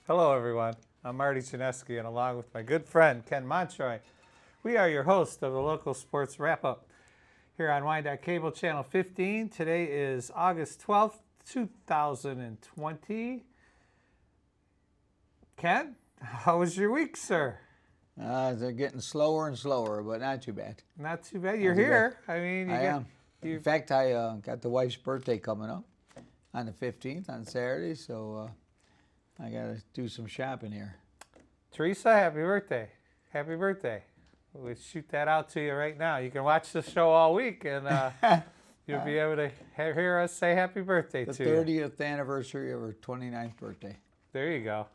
Hello, everyone. I'm Marty, and along with my good friend Ken Montroy, we are your host of the local sports wrap-up here on Cable Channel 15. Today is August 12th, 2020. Ken, how was your week, sir? They're getting slower and slower, but not too bad. Not too bad. You're here. Bad. I mean, I am. In fact, I got the wife's birthday coming up on the 15th on Saturday, so I got to do some shopping here. Teresa, happy birthday. Happy birthday. We'll shoot that out to you right now. You can watch the show all week, and you'll be able to hear us say happy birthday to you. The 30th anniversary of her 29th birthday. There you go.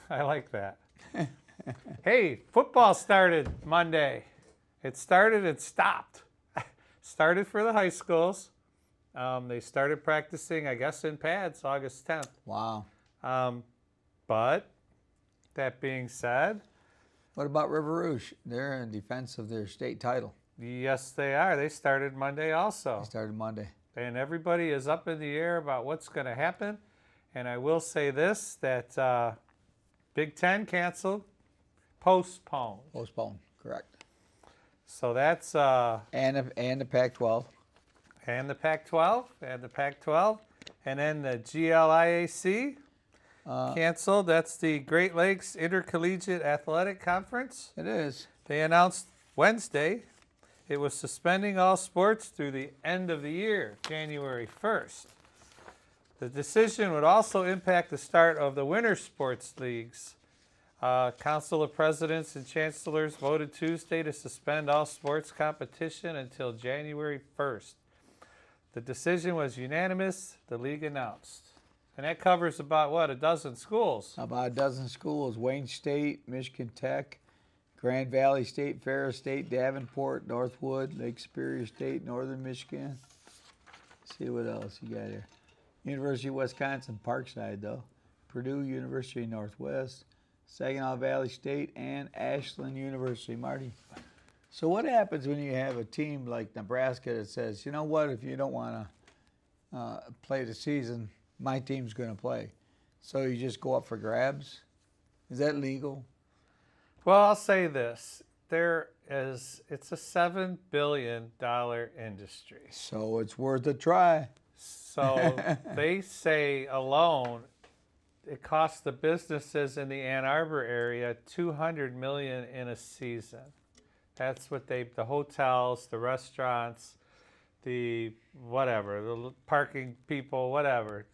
I like that. Hey, football started Monday. It started and stopped. Started for the high schools. They started practicing, I guess, in pads August 10th. Wow. But that being said, what about River Rouge? They're in defense of their state title. Yes, they are. They started Monday also. They started Monday. And everybody is up in the air about what's going to happen. And I will say this, that Big Ten canceled, postponed. Postponed, correct. So that's... and the Pac-12. And the Pac-12, and then the GLIAC canceled. That's the Great Lakes Intercollegiate Athletic Conference. It is. They announced Wednesday it was suspending all sports through the end of the year, January 1st. The decision would also impact the start of the winter sports leagues. Council of Presidents and Chancellors voted Tuesday to suspend all sports competition until January 1st. The decision was unanimous, the league announced. And that covers about, what, a dozen schools? About a dozen schools. Wayne State, Michigan Tech, Grand Valley State, Ferris State, Davenport, Northwood, Lake Superior State, Northern Michigan. Let's see what else you got here. University of Wisconsin, Parkside, though. Purdue University Northwest, Saginaw Valley State, and Ashland University. Marty. So what happens when you have a team like Nebraska that says, you know what, if you don't want to play the season, my team's going to play. So you just go up for grabs? Is that legal? Well, I'll say this. It's a $7 billion industry. So it's worth a try. So they say alone, it costs the businesses in the Ann Arbor area $200 million in a season. That's what the hotels, the restaurants, the whatever, the parking people, whatever.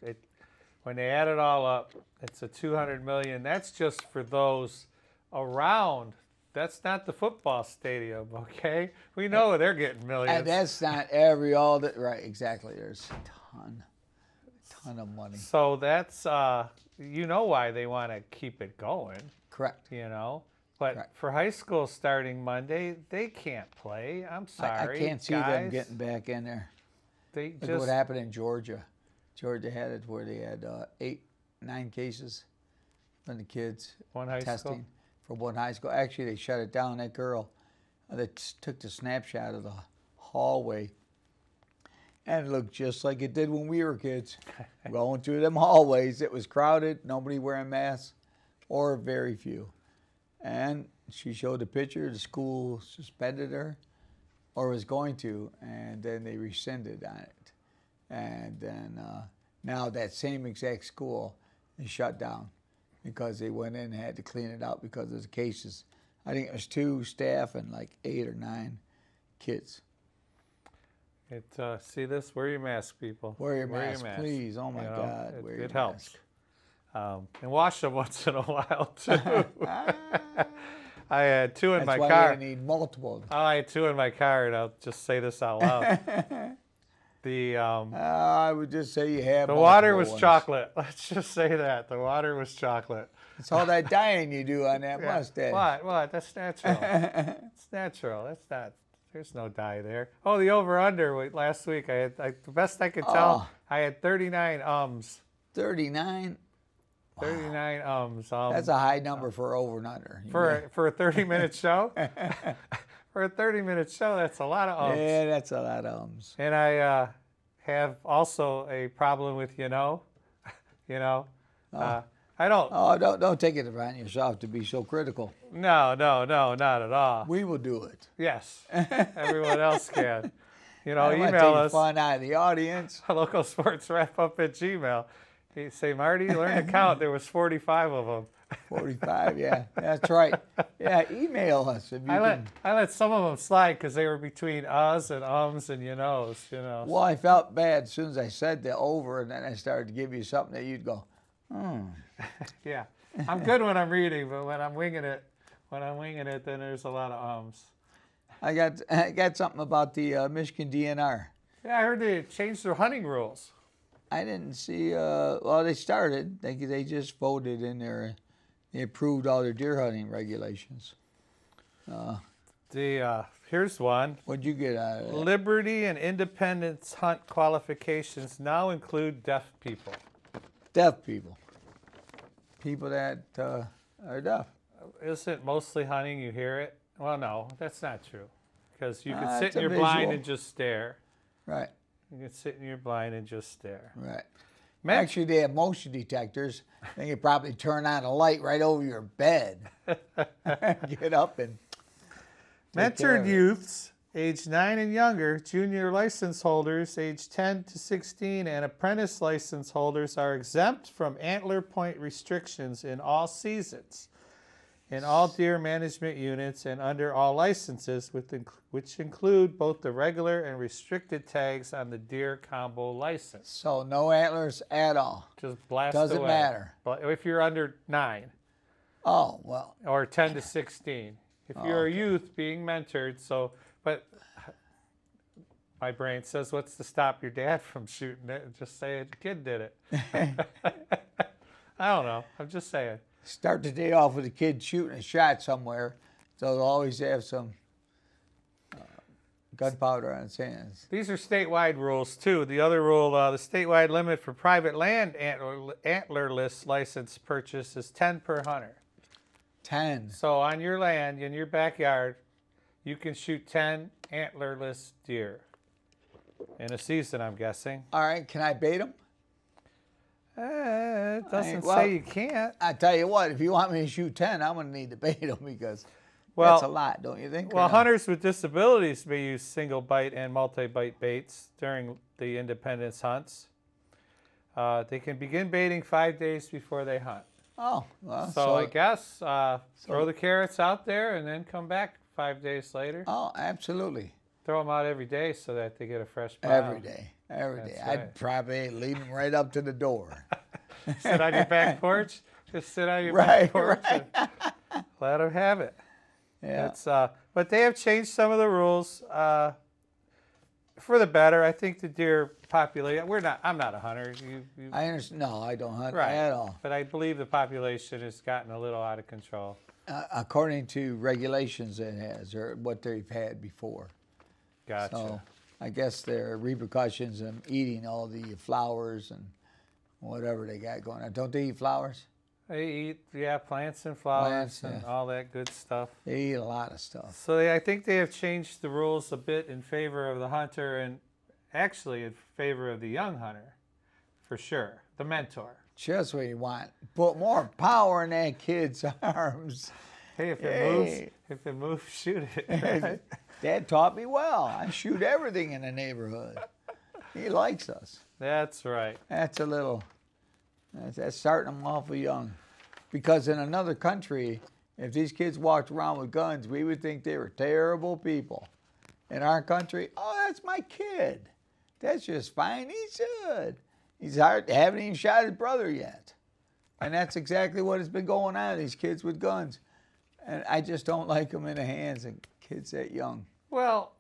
When they add it all up, it's a $200 million. That's just for those around. That's not the football stadium, okay? We know they're getting millions. And that's not right, exactly. There's a ton of money. So that's, you know why they want to keep it going. Correct. You know? But Correct. For high school starting Monday, they can't play. I'm sorry, I can't see guys. them getting back in there. Look what happened in Georgia. Georgia had it where they had 9 cases from the kids one high testing school? for one high school. Actually, they shut it down. That girl that took the snapshot of the hallway, and it looked just like it did when we were kids. Going through them hallways, it was crowded, nobody wearing masks, or very few. And she showed a picture. The school suspended her, or was going to, and then they rescinded on it. And then now that same exact school is shut down because they went in and had to clean it out because of the cases. I think it was 2 staff and like 8 or 9 kids. See this? Wear your mask, people. Wear your mask, please. Oh, my God. It helps. And wash them once in a while, too. I had 2 in my car. That's why you need multiple. I had 2 in my car, and I'll just say this out loud. I would just say you have the water was ones. chocolate. Let's just say that. The water was chocolate. It's all that dyeing you do on that mustache. What? That's natural. It's natural. That's not. There's no dye there. Oh, the over-under last week, the best I could tell, I had 39 ums. 39? 39 ums. That's a high number for over and under. For a 30-minute show? For a 30-minute show, that's a lot of ums. Yeah, that's a lot of ums. And I have also a problem with I don't. Oh, don't take it upon yourself to be so critical. No, not at all. We will do it. Yes, everyone else can. You know, I don't want to email take us fun out of the audience. localsportswrap@gmail. You say, Marty, learn to count. There was 45 of them. 45, yeah, that's right. Yeah, email us if you can. I let some of them slide because they were between us and ums and you know. Well, I felt bad as soon as I said the over, and then I started to give you something that you'd go, Yeah, I'm good when I'm reading, but when I'm winging it, then there's a lot of ums. I got something about the Michigan DNR. Yeah, I heard they changed their hunting rules. I didn't see. Well, they started. They just voted in there. They approved all their deer hunting regulations. Here's one. What'd you get out of that? Liberty and independence hunt qualifications now include deaf people. Deaf people. People that are deaf. Isn't mostly hunting you hear it? Well, no, that's not true. Because you can sit it's in a your blind visual. and just stare. Right. You can sit in your blind and just stare. Right. Men- Actually, they have motion detectors. They can probably turn on a light right over your bed. Get up and take care Mentored of it. youths age 9 and younger, junior license holders age 10 to 16, and apprentice license holders are exempt from antler point restrictions in all seasons, in all deer management units, and under all licenses, which include both the regular and restricted tags on the deer combo license. So no antlers at all. Just blast Doesn't away. matter. But if you're under 9 Oh, well. or 10 to 16, if you're a youth being mentored, but my brain says, what's to stop your dad from shooting it? And just say the kid did it. I don't know. I'm just saying. Start the day off with a kid shooting a shot somewhere. So they'll always have some gunpowder on his hands. These are statewide rules, too. The other rule, the statewide limit for private land antlerless license purchase is 10 per hunter. 10. So on your land, in your backyard, you can shoot 10 antlerless deer in a season, I'm guessing. All right, can I bait them? It doesn't well, say you can't. I tell you what, if you want me to shoot 10, I'm going to need to bait them because Well, that's a lot, don't you think? Well, Or no? hunters with disabilities may use single bite and multi-bite baits during the independence hunts. They can begin baiting 5 days before they hunt. Oh, well. So I guess throw the carrots out there and then come back 5 days later. Oh, absolutely. Throw them out every day so that they get a fresh pile. Every day. Every day. That's I'd right. probably lead them right up to the door. Sit on your back porch. Just sit on your Right, back porch and let them have it. Yeah. It's, but they have changed some of the rules for the better. I think the deer population. I'm not a hunter. You I understand. No, I don't hunt right at all. But I believe the population has gotten a little out of control. According to regulations it has, or what they've had before. Gotcha. So I guess there are repercussions of eating all the flowers and whatever they got going on. Don't they eat flowers? They eat plants and flowers Plants, and yeah. all that good stuff. They eat a lot of stuff. So I think they have changed the rules a bit in favor of the hunter and actually in favor of the young hunter, for sure. The mentor. Just what you want. Put more power in that kid's arms. Hey, if it moves, shoot it. Right? Dad taught me well. I shoot everything in the neighborhood. He likes us. That's right. That's starting them awful young. Because in another country, if these kids walked around with guns, we would think they were terrible people. In our country, oh, that's my kid. That's just fine. He's good. He's hard. Haven't even shot his brother yet. And that's exactly what has been going on, these kids with guns. And I just don't like them in the hands of kids that young. Well,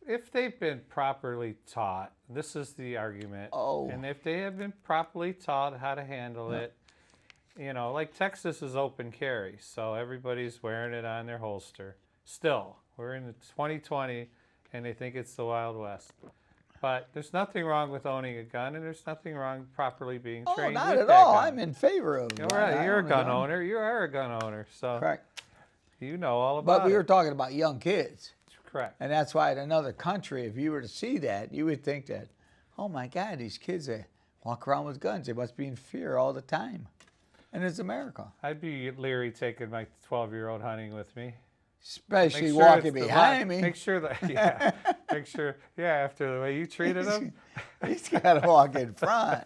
if they've been properly taught, this is the argument. Oh. And if they have been properly taught how to handle it, like Texas is open carry, so everybody's wearing it on their holster. Still, we're in 2020, and they think it's the Wild West. But there's nothing wrong with owning a gun, and there's nothing wrong properly being Oh, trained not with at that all. gun. I'm in favor of All it. right, you're a gun owner. You are a gun owner, so Correct. you know all about But we it. were talking about young kids. Correct. And that's why in another country, if you were to see that, you would think that, oh my God, these kids, they walk around with guns. They must be in fear all the time. and it's America. I'd be leery taking my 12-year-old hunting with me. Especially Make sure walking it's the behind me. Make sure that, yeah. Make sure, after the way you treated him. He's got to walk in front.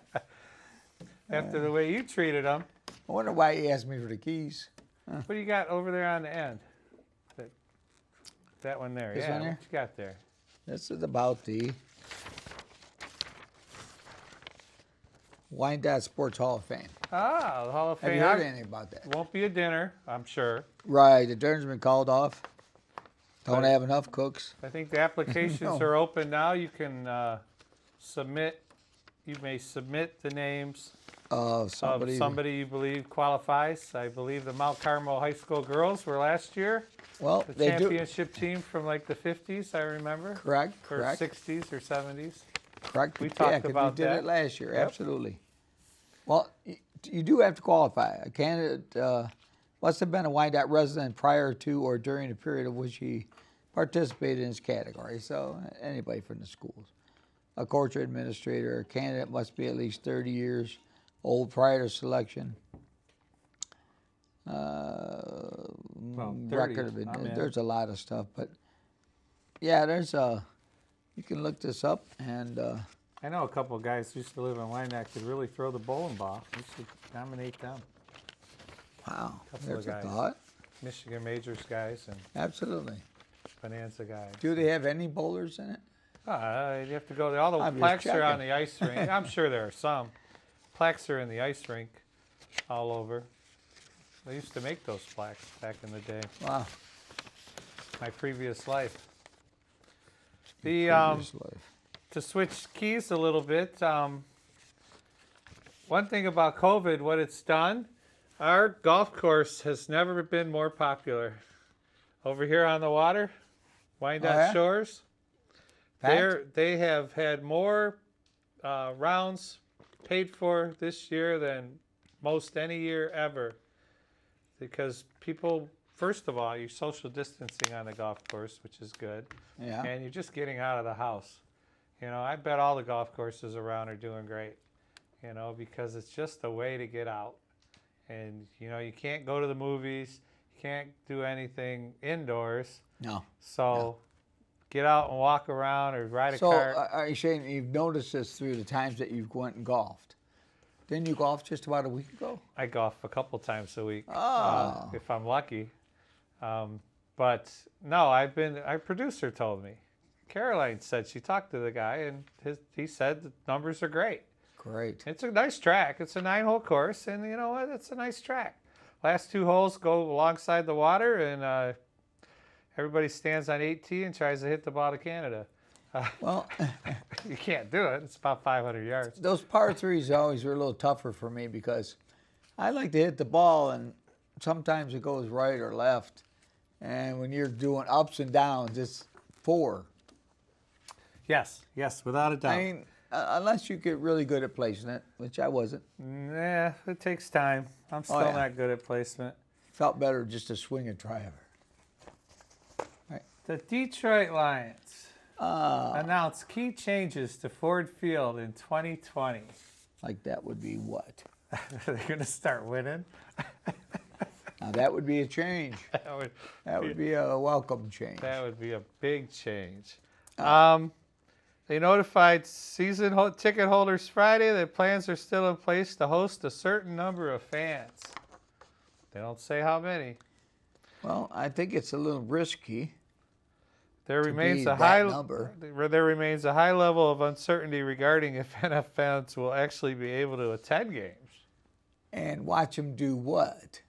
After the way you treated him. I wonder why he asked me for the keys. What do you got over there on the end? That one there. This yeah, one there? what you got there? This is about the Wyandotte Sports Hall of Fame. Ah, the Hall of Fame. Have you heard anything about that? Won't be a dinner, I'm sure. Right, the dinner's been called off. Don't But- have enough cooks. I think the applications No. are open now. You can submit. You may submit the names Of somebody. of somebody you believe qualifies. I believe the Mount Carmel High School girls were last year. Well, The they do. championship team from like the 50s, I remember. Correct, Or correct, 60s or 70s. correct. we Yeah, talked 'cause about we did that. it last year. Yep. Absolutely. Well, you do have to qualify. A candidate must have been a Wyandotte resident prior to or during the period of which he participated in his category. So anybody from the schools. A coach or administrator, a candidate must be at least 30 years old prior to selection. Well, 30, Record of it. I'm in. There's a lot of stuff, but yeah, there's you can look this up and I know a couple of guys who used to live in Wyandotte could really throw the bowling ball. We should nominate them. wow, Couple there's of a guys. thought. Michigan Majors guys and Absolutely. Bonanza guys. Do they have any bowlers in it? You have to go to all the I'm just plaques are on checking. the ice rink. I'm sure there are some. Plaques are in the ice rink all over. They used to make those plaques back in the day. Wow. My previous life. The Previous life. to switch keys a little bit. One thing about COVID, what it's done, our golf course has never been more popular. Over here on the water, Wyandotte yeah? Shores, Fact? they have had more rounds paid for this year than most any year ever. Because people, first of all, you're social distancing on the golf course, which is good. Yeah. And you're just getting out of the house. You know, I bet all the golf courses around are doing great, you know, because it's just a way to get out. And, you know, you can't go to the movies, you can't do anything indoors. No. So get out and walk around or ride a So car. are you saying you've noticed this through the times that you've went and golfed? Didn't you golf just about a week ago? I golf a couple times a week, Oh. if I'm lucky. But no, our producer told me. Caroline said she talked to the guy, and he said the numbers are great. Great. It's a nice track. It's a 9-hole course, and you know what? It's a nice track. Last 2 holes go alongside the water, and everybody stands on 8T and tries to hit the ball to Canada. Well, You can't do it. It's about 500 yards. those par threes always were a little tougher for me because I like to hit the ball, and sometimes it goes right or left. And when you're doing ups and downs, it's 4. Yes, without a doubt. I mean, unless you get really good at placing it, which I wasn't. Nah, it takes time. I'm still yeah. not good at placement. Felt better just to swing a driver. The Detroit Lions announced key changes to Ford Field in 2020. Like that would be what? They're going to start winning. Now that would be a change. That would be a welcome change. That would be a big change. They notified season ticket holders Friday that plans are still in place to host a certain number of fans. They don't say how many. Well, I think it's a little risky. There remains be a that number. There remains a high level of uncertainty regarding if NFL fans will actually be able to attend games. And watch them do what?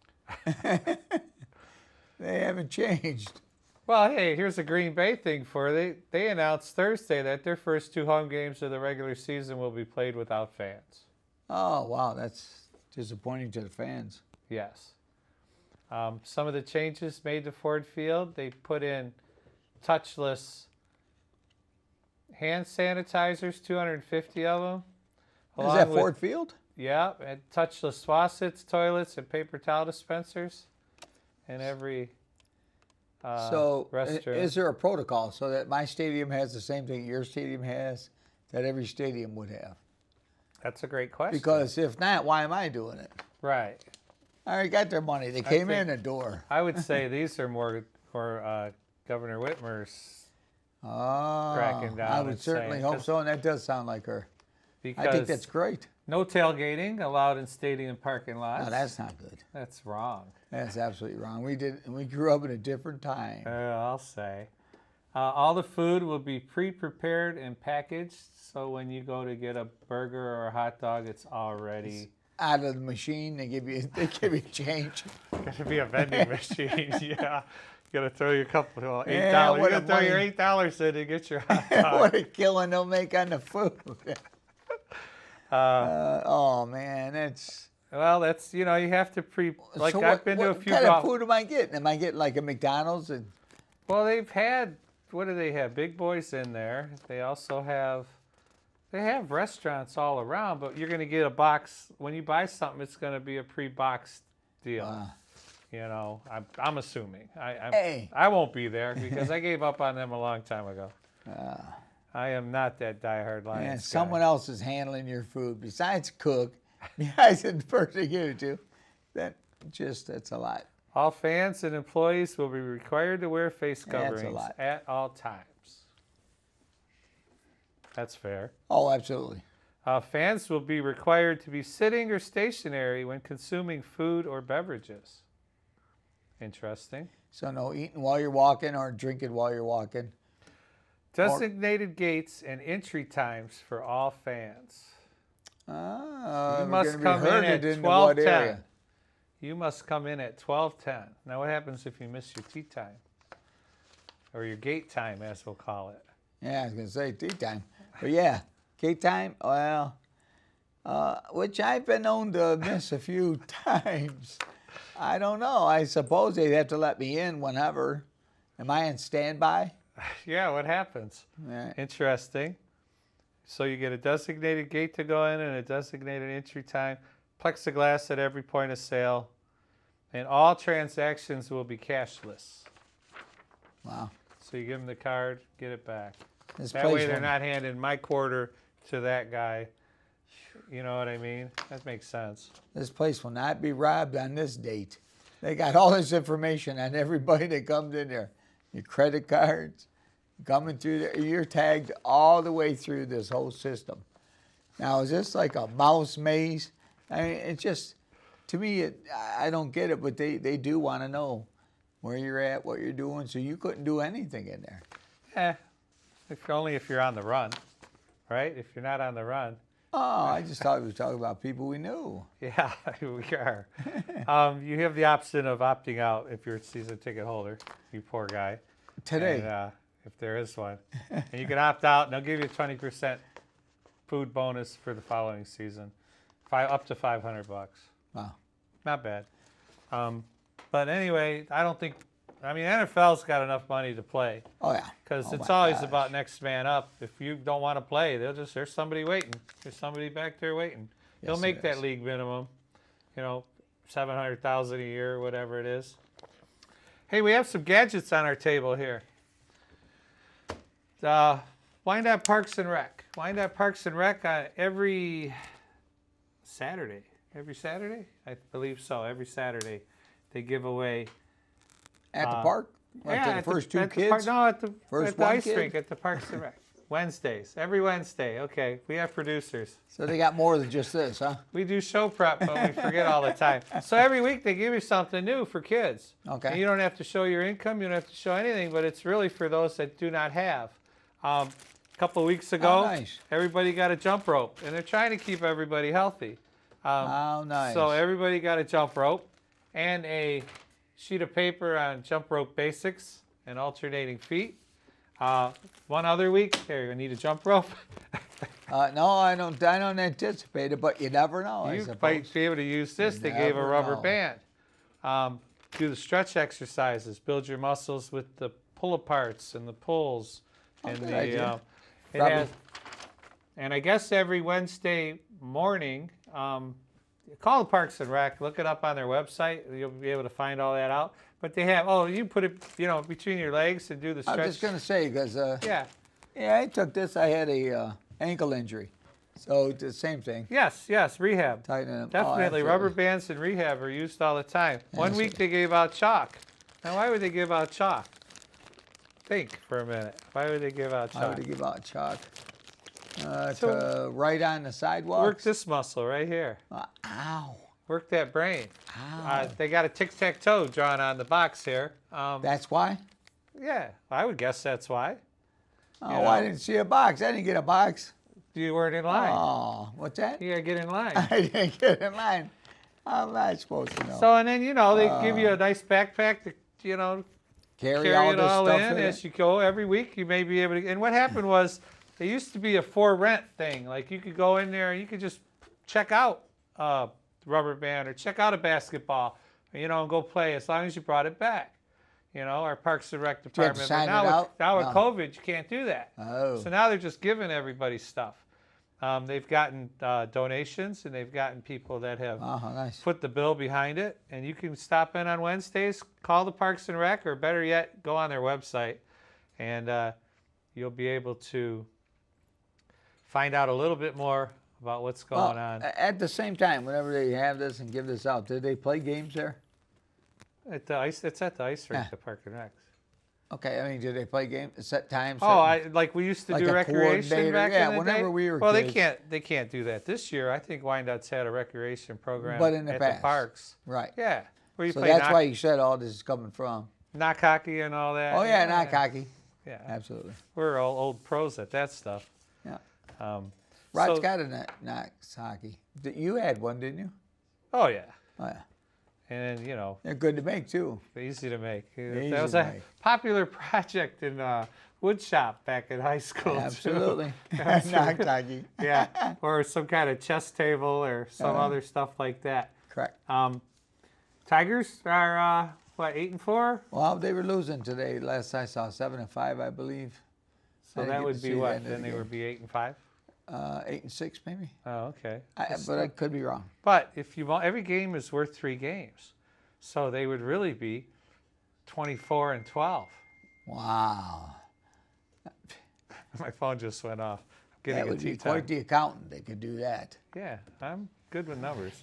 They haven't changed. Well, hey, here's a Green Bay thing for you. They announced Thursday that their first 2 home games of the regular season will be played without fans. Oh, wow, that's disappointing to the fans. Yes. Some of the changes made to Ford Field, they put in touchless hand sanitizers, 250 of them. Is that Ford Field? Yeah, and touchless faucets, toilets, and paper towel dispensers in every So restroom. is there a protocol so that my stadium has the same thing your stadium has, that every stadium would have? That's a great question. Because if not, why am I doing it? Right. already got their money. They came in the door. I would say these are more Governor Whitmer's cracking down. I would and certainly saying, hope so, and that does sound like her. Because I think that's great. no tailgating allowed in stadium parking lots. No, that's not good. That's wrong. That's absolutely wrong. We grew up in a different time. I'll say. All the food will be pre-prepared and packaged, so when you go to get a burger or a hot dog, it's already Out of the machine, they give you change. got to be a vending machine. Yeah, you got to throw your couple $8. Yeah, You what got a to throw your money. $8 in to get your hot dog. What a killing they'll make on the food. Oh man, that's. Well, that's you have to like So I've been to a what few kind golf. of food am I getting? Am I getting like a McDonald's? And Well, they've had what do they have? Big Boys in there. They also have restaurants all around, but you're going to get a box when you buy something. It's going to be a pre-boxed deal. I'm assuming. Hey. I won't be there because I gave up on them a long time ago. I am not that diehard Lions man, guy. someone else is handling your food besides cook. Besides the person you give it to. That's a lot. All fans and employees will be required to wear face That's a coverings lot. at all times. That's fair. Oh, absolutely. Fans will be required to be sitting or stationary when consuming food or beverages. Interesting. So no eating while you're walking or drinking while you're walking. Designated gates and entry times for all fans. You We're must gonna be come in herded at into what 12:10. area? You must come in at 12:10. Now, what happens if you miss your tea time? Or your gate time, as we'll call it. Yeah, I was going to say tea time. But yeah, gate time, well, which I've been known to miss a few times. I don't know. I suppose they'd have to let me in whenever. Am I on standby? Yeah, what happens? Yeah. Interesting. So you get a designated gate to go in and a designated entry time, plexiglass at every point of sale, and all transactions will be cashless. Wow. So you give them the card, get it back. This That place way they're won't- not handing my quarter to that guy. You know what I mean? That makes sense. This place will not be robbed on this date. They got all this information on everybody that comes in there. Your credit cards, coming through there. You're tagged all the way through this whole system. Now, is this like a mouse maze? I mean, it's just, to me, I don't get it, but they do want to know where you're at, what you're doing, so you couldn't do anything in there. Only if you're on the run, right? If you're not on the run. Oh, I just thought we were talking about people we knew. Yeah, we are. You have the option of opting out if you're a season ticket holder, you poor guy. Today. And, if there is one. And you can opt out, and they'll give you a 20% food bonus for the following season, up to $500. Wow. Not bad. But anyway, NFL's got enough money to play. Oh, yeah. Because Oh, it's my always gosh. about next man up. If you don't want to play, there's somebody waiting. There's somebody back there waiting. They'll Yes, make it that is. league minimum, $700,000 a year, whatever it is. Hey, we have some gadgets on our table here. Wyandotte Parks and Rec. Wyandotte Parks and Rec on every Saturday. Every Saturday? I believe so. Every Saturday they give away. At the park? At the first two at the kids? no, at the, First at the one ice kid? rink at the Parks and Rec. Wednesdays. Every Wednesday. Okay, we have producers. So they got more than just this, huh? We do show prep, but we forget all the time. So every week they give you something new for kids. Okay. And you don't have to show your income. You don't have to show anything, but it's really for those that do not have. A couple of weeks ago, nice. everybody got a jump rope, and they're trying to keep everybody healthy. Oh, nice. So everybody got a jump rope and a sheet of paper on jump rope basics and alternating feet. One other week, here, you need a jump rope. No, I don't anticipate it, but you never know, I You suppose. might be able to use this. They gave a never rubber know. band. Do the stretch exercises. Build your muscles with the pull-aparts and the pulls. And good the idea. it Probably- has, and I guess every Wednesday morning, call the Parks and Rec. Look it up on their website. You'll be able to find all that out. But they have, you put it, between your legs and do the I stretch. was just going to say, because Yeah. I took this. I had a ankle injury. So it's the same thing. Yes, rehab. Tighten them. Definitely, Oh, rubber absolutely. bands and rehab are used all the time. One Yes. week they gave out chalk. Now, why would they give out chalk? Think for a minute. Why would they give out Why chalk? would they give out chalk? So- To write on the sidewalks. Work this muscle right here. Ow. Work that brain. Ow. They got a tic-tac-toe drawn on the box here. That's why? Yeah, I would guess that's why. Oh, You know. I didn't see a box. I didn't get a box. You weren't in line. Oh, what's that? You gotta get in line. I didn't get in line. I'm not supposed to know. So, and then, they give you a nice backpack to, carry carry all it this all stuff in in as it? you go every week. You may be able to. And what happened was, there used to be a for rent thing. Like you could go in there and you could just check out a rubber band or check out a basketball, and go play as long as you brought it back. Our Parks and Rec you have to department. But sign it now, out? now with No. COVID, you can't do that. Oh. So now they're just giving everybody stuff. They've gotten donations and they've gotten people that have Oh, nice. put the bill behind it, and you can stop in on Wednesdays, call the Parks and Rec, or better yet, go on their website, and you'll be able to find out a little bit more about what's going on. At the same time, whenever they have this and give this out, did they play games there? At the ice, it's at the ice rink, Yeah. the Park and Rec. Okay, I mean, did they play games at set times? Oh, like we used to Like do a recreation coordinator? back Yeah, in the whenever day. we were well, kids. they can't do that this year. I think Wyandottes had a recreation program But in the at past. the parks. Right. Yeah, where you So play that's why you said all this is coming from. knock hockey and all that. Oh, yeah, not cocky. Yeah, Absolutely. we're all old pros at that stuff. Yeah. Um, Rod's so- got a knock hockey. You had one, didn't you? Oh yeah, Oh, yeah. and They're good to make, too. easy to make. Easy That was to a make. popular project in wood shop back in high school. too. Absolutely. That's Knock hockey. Yeah, or some kind of chess table or some other stuff like that. Correct. Tigers are 8-4, Well, they were losing today. Last I saw, 7-5, I believe. so I didn't that get would to be see the what? end of Then the they game. would be 8-5. 8-6, maybe. Oh, okay. But I could be wrong. But if you want, every game is worth 3 games, so they would really be 24-12. Wow. My phone just went off. I'm getting That a would tea be time. quite the accountant that could do that. Yeah, I'm good with numbers.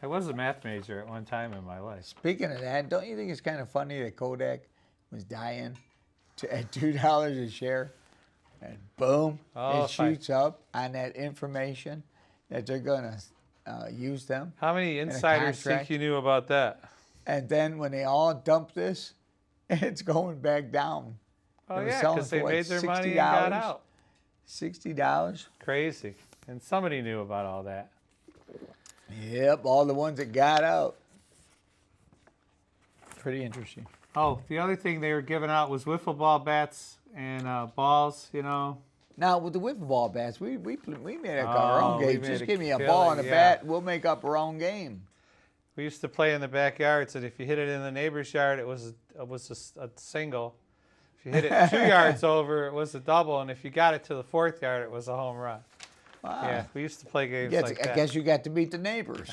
I was a math major at one time in my life. Speaking of that, don't you think it's kind of funny that Kodak was dying at $2 a share? And boom, Oh, it shoots up on that information that they're going to use them. How many insiders think contract. you knew about that? And then when they all dump this, it's going back down. Oh, They were yeah, selling because they for, what, made their money and got $60? out. $60. Crazy. And somebody knew about all that. Yep, all the ones that got out. Pretty interesting. Oh, the other thing they were giving out was wiffle ball bats and balls, Now with the wiffle ball bats, we made up our Oh, own we game. made Just a give me a ball and a killing, yeah. bat, we'll make up our own game. We used to play in the backyards, and if you hit it in the neighbor's yard, it was a single. If you hit it 2 yards over, it was a double, and if you got it to the 4th yard, it was a home run. Wow. Yeah, we used to play games Yes, like I that. guess you got to beat the neighbors.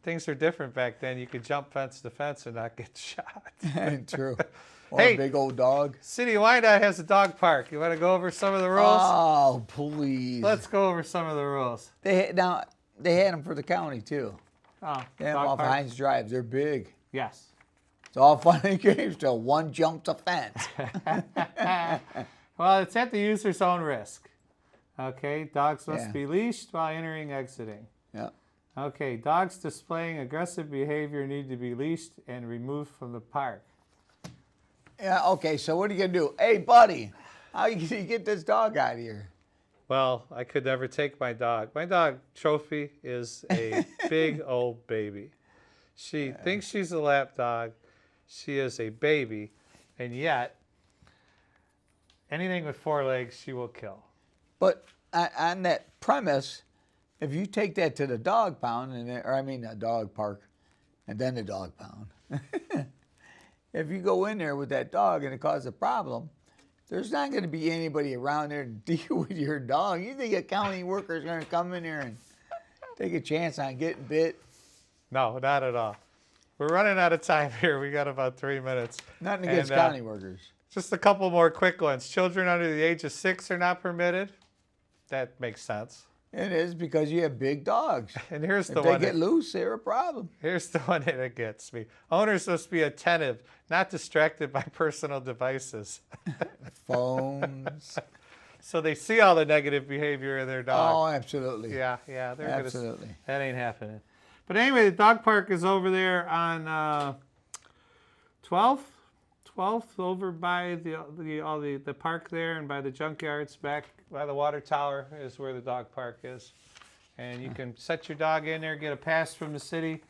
Things are different back then. You could jump fence to fence and not get shot. True. Or Hey. a big old dog. City of Wyandotte has a dog park. You want to go over some of the rules? Oh, please. Let's go over some of the rules. They had them for the county too. Oh, They have them dog off park? Heinz Drive. They're big. Yes. It's all fun and games till one jumps a fence. Well, it's at the user's own risk. Okay, dogs must Yeah. be leashed while entering, exiting. Yeah. Okay, dogs displaying aggressive behavior need to be leashed and removed from the park. Yeah. Okay. So what are you gonna do? Hey, buddy, how you get this dog out of here? Well, I could never take my dog. My dog, Trophy, is a big old baby. She thinks she's a lap dog. She is a baby, and yet anything with 4 legs, she will kill. But on that premise, if you take that to the dog pound, the dog park, and then the dog pound, if you go in there with that dog and it causes a problem, there's not going to be anybody around there to deal with your dog. You think a county worker is going to come in there and take a chance on getting bit? No, not at all. We're running out of time here. We got about 3 minutes. Nothing against And, county workers. Just a couple more quick ones. Children under the age of 6 are not permitted. that makes sense. It is because you have big dogs. And here's the If they one. get loose, they're a problem. Here's the one that gets me. Owners must be attentive, not distracted by personal devices. Phones. So they see all the negative behavior in their dog. Oh, absolutely. Yeah, they're Absolutely. that ain't happening. But anyway, the dog park is over there on 12th over by the park there, and by the junkyards back by the water tower is where the dog park is. And you can set your dog in there, get a pass from the city,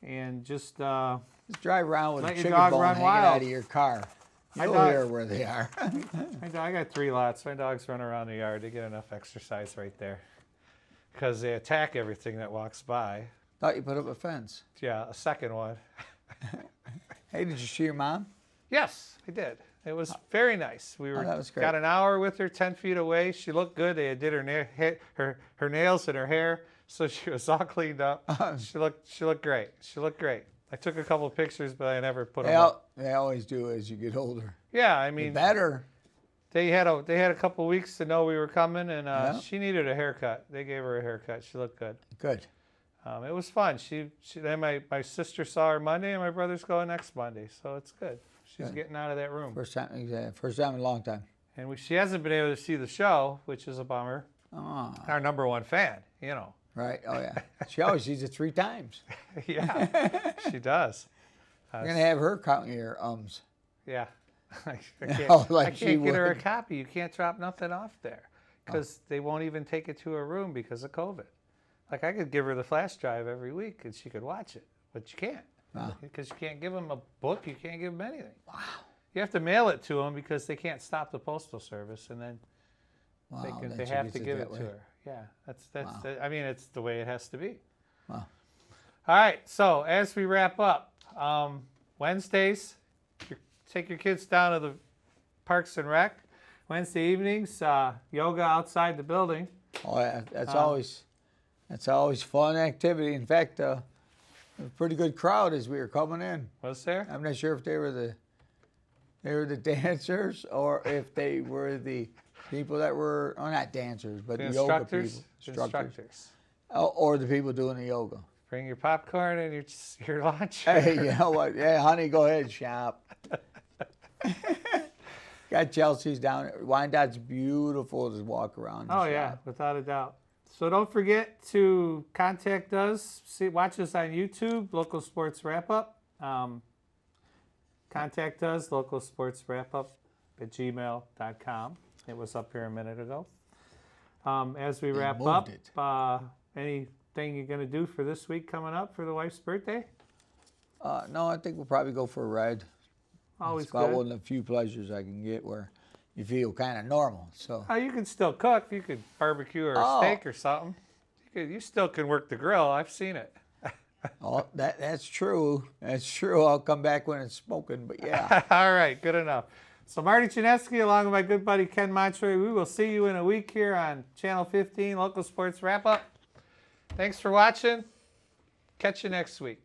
and just Just drive around with a let your chicken dog bone run hanging wild. out of your car. My You'll dog- hear where they are. I got 3 lots. My dogs run around the yard. They get enough exercise right there because they attack everything that walks by. Thought you put up a fence. Yeah, a second one. Hey, did you see your mom? Yes, I did. It was very nice. We were that was great. got an hour with her, 10 feet away. She looked good. They did her nails and her hair, so she was all cleaned up. She looked great. She looked great. I took a couple pictures, but I never put them up. They always do as you get older. Yeah, I mean, Better. they had a couple weeks to know we were coming, and she needed a haircut. They gave her a haircut. She looked good. Good. It was fun. Then my sister saw her Monday, and my brother's going next Monday, so it's good. She's Good. getting out of that room. First time in a long time. And she hasn't been able to see the show, which is a bummer. Oh, Our #1 fan, you know. right. Oh, yeah. She always sees it 3 times. Yeah, she does. You're going to have her counting your ums. Yeah. I can't, Oh, like I she can't get her a would. copy. You can't drop nothing off there because they won't even take it to her room because of COVID. Like I could give her the flash drive every week and she could watch it, but you can't. Wow. Because you can't give them a book. You can't give them anything. Wow. You have to mail it to them because they can't stop the postal service, and then Wow, they she have gets to it give that it way. to her. Yeah, that's. Wow. I mean, it's the way it has to be. Wow. All right. So as we wrap up, Wednesdays, take your kids down to the Parks and Rec. Wednesday evenings, yoga outside the building. Oh, yeah. That's always fun activity. In fact, a pretty good crowd as we were coming in. Was there? I'm not sure if they were the dancers or if they were the people that were, not dancers, but The the yoga instructors. people. Instructors. Or the people doing the yoga. Bring your popcorn and your lunch. Hey, you know what? Yeah, honey, go ahead, shop. Got Chelsea's down there. Wyandott's beautiful to walk around. Oh and yeah, shop. without a doubt. So don't forget to contact us. Watch us on YouTube, Local Sports Wrap Up. Contact us, localsportswrapup@gmail.com. It was up here a minute ago. As we wrap up, moved anything you're going to do for this week coming up for the wife's birthday? No, I think we'll probably go for a ride. Always It's about good. one of the few pleasures I can get where you feel kind of normal. So Oh, you can still cook. You could barbecue or a Oh. steak or something. You still can work the grill. I've seen it. that's true. That's true. I'll come back when it's smoking, but yeah. All right, good enough. So Marty Chinesky, along with my good buddy Ken Montroy, we will see you in a week here on Channel 15, Local Sports Wrap Up. Thanks for watching. Catch you next week.